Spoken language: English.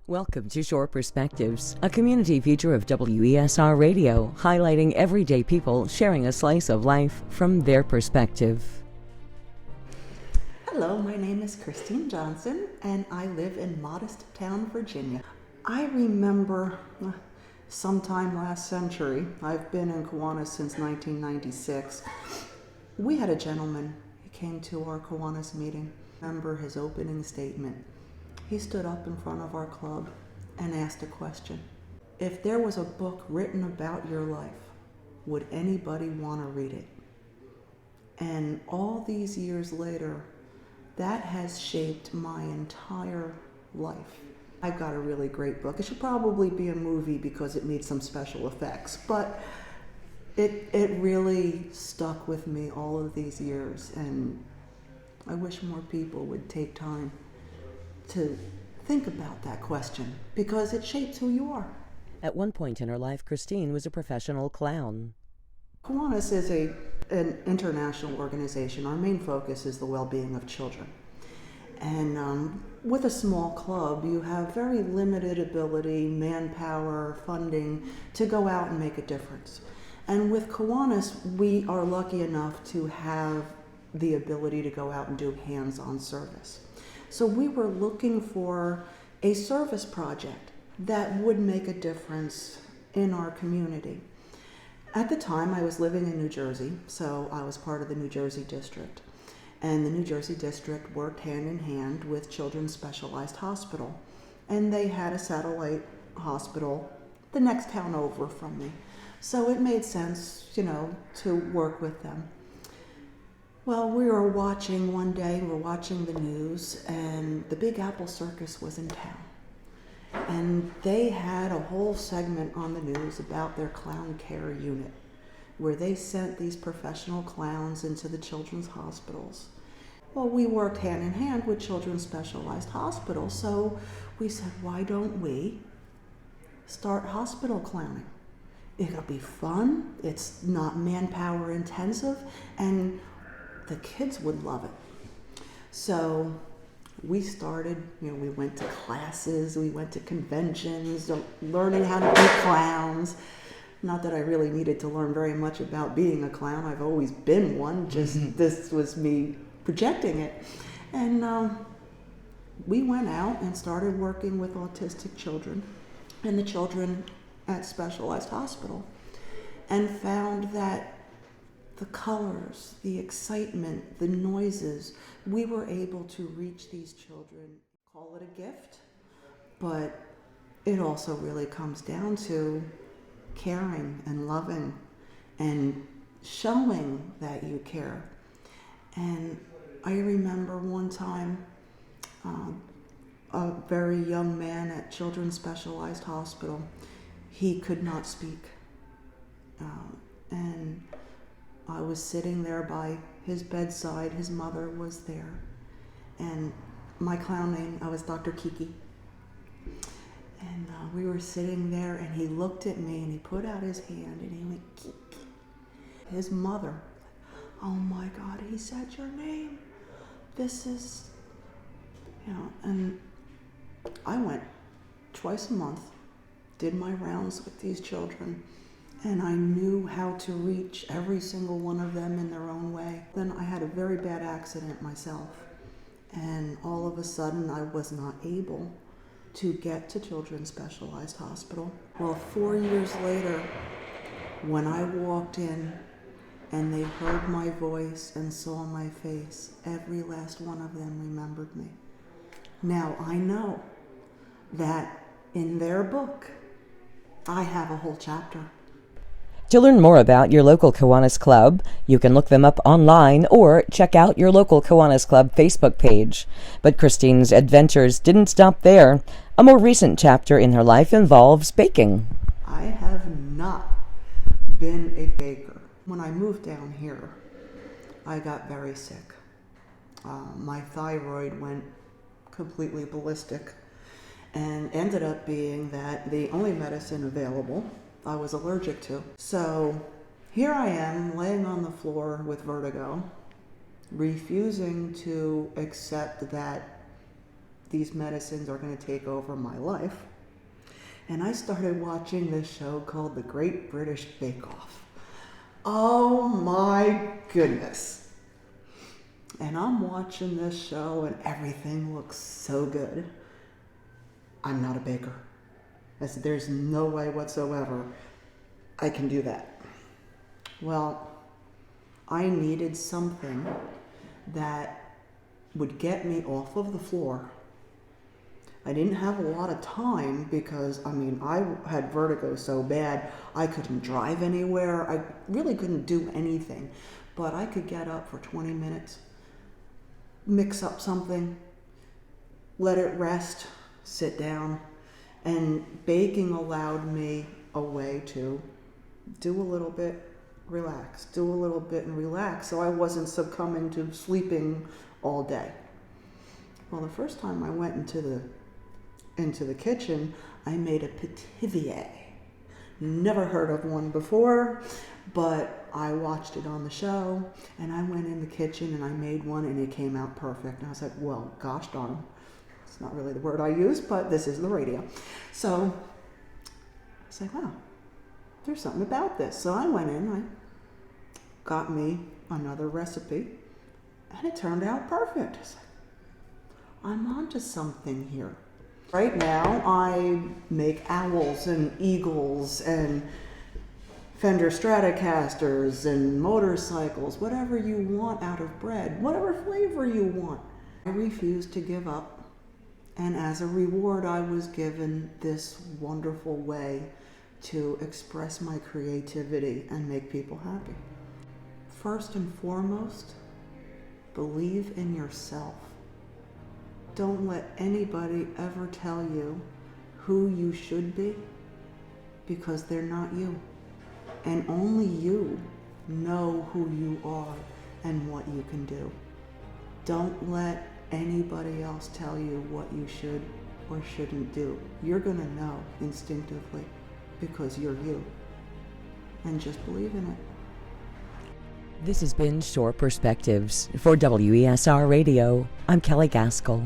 Welcome to Shore Perspectives, a community feature of WESR Radio, highlighting everyday people sharing a slice of life from their perspective. Hello, my name is Christine Johnson, and I live in Modest Town, Virginia. I remember sometime last century, I've been in Kiwanis since 1996, we had a gentleman who came to our Kiwanis meeting. I remember his opening statement. He stood up in front of our club and asked a question. If there was a book written about your life, would anybody want to read it? And all these years later, that has shaped my entire life. I've got a really great book. It should probably be a movie because it needs some special effects, but it really stuck with me all of these years, and I wish more people would take time to think about that question because it shapes who you are. At one point in her life, Christine was a professional clown. Kiwanis is an international organization. Our main focus is the well-being of children. And with a small club, you have very limited ability, manpower, funding to go out and make a difference. And with Kiwanis, we are lucky enough to have the ability to go out and do hands-on service. So we were looking for a service project that would make a difference in our community. At the time, I was living in New Jersey, so I was part of the New Jersey District. And the New Jersey District worked hand in hand with Children's Specialized Hospital. And they had a satellite hospital the next town over from me. So it made sense, to work with them. Well, we were watching one day, the news, and the Big Apple Circus was in town. And they had a whole segment on the news about their clown care unit, where they sent these professional clowns into the children's hospitals. Well, we worked hand in hand with Children's Specialized Hospital, so we said, why don't we start hospital clowning? It'll be fun, it's not manpower intensive, and the kids would love it. So we started, we went to classes, we went to conventions, learning how to be clowns. Not that I really needed to learn very much about being a clown. I've always been one, just this was me projecting it. And we went out and started working with autistic children and the children at Specialized Hospital, and found that the colors, the excitement, the noises, we were able to reach these children. Call it a gift, but it also really comes down to caring and loving and showing that you care. And I remember one time a very young man at Children's Specialized Hospital, he could not speak. And I was sitting there by his bedside, his mother was there, and my clown name, I was Dr. Kiki. And we were sitting there, and he looked at me, and he put out his hand, and he went, Kiki. His mother, oh my God, he said your name. This is, and I went twice a month, did my rounds with these children, and I knew how to reach every single one of them in their own way. Then I had a very bad accident myself, and all of a sudden I was not able to get to Children's Specialized Hospital. Well, 4 years later, when I walked in and they heard my voice and saw my face, every last one of them remembered me. Now I know that in their book, I have a whole chapter. To learn more about your local Kiwanis Club, you can look them up online or check out your local Kiwanis Club Facebook page. But Christine's adventures didn't stop there. A more recent chapter in her life involves baking. I have not been a baker. When I moved down here, I got very sick. My thyroid went completely ballistic and ended up being that the only medicine available I was allergic to. So here I am laying on the floor with vertigo, refusing to accept that these medicines are going to take over my life. And I started watching this show called The Great British Bake Off. Oh my goodness. And I'm watching this show and everything looks so good. I'm not a baker. I said, there's no way whatsoever I can do that. Well, I needed something that would get me off of the floor. I didn't have a lot of time because, I had vertigo so bad I couldn't drive anywhere. I really couldn't do anything. But I could get up for 20 minutes, mix up something, let it rest, sit down. And baking allowed me a way to do a little bit, relax, do a little bit and relax, so I wasn't succumbing to sleeping all day. Well, the first time I went into the kitchen, I made a pithivier. Never heard of one before, but I watched it on the show, and I went in the kitchen and I made one, and it came out perfect. And I was like, well, gosh darn. It's not really the word I use, but this is the radio. So I was like, wow, there's something about this. So I went in, I got me another recipe, and it turned out perfect. I was like, I'm onto something here. Right now, I make owls and eagles and Fender Stratocasters and motorcycles, whatever you want out of bread, whatever flavor you want. I refuse to give up. And as a reward, I was given this wonderful way to express my creativity and make people happy. First and foremost, believe in yourself. Don't let anybody ever tell you who you should be, because they're not you. And only you know who you are and what you can do. Don't let anybody else tell you what you should or shouldn't do. You're going to know instinctively because you're you. And just believe in it. This has been Shore Perspectives. For WESR Radio, I'm Kelly Gaskell.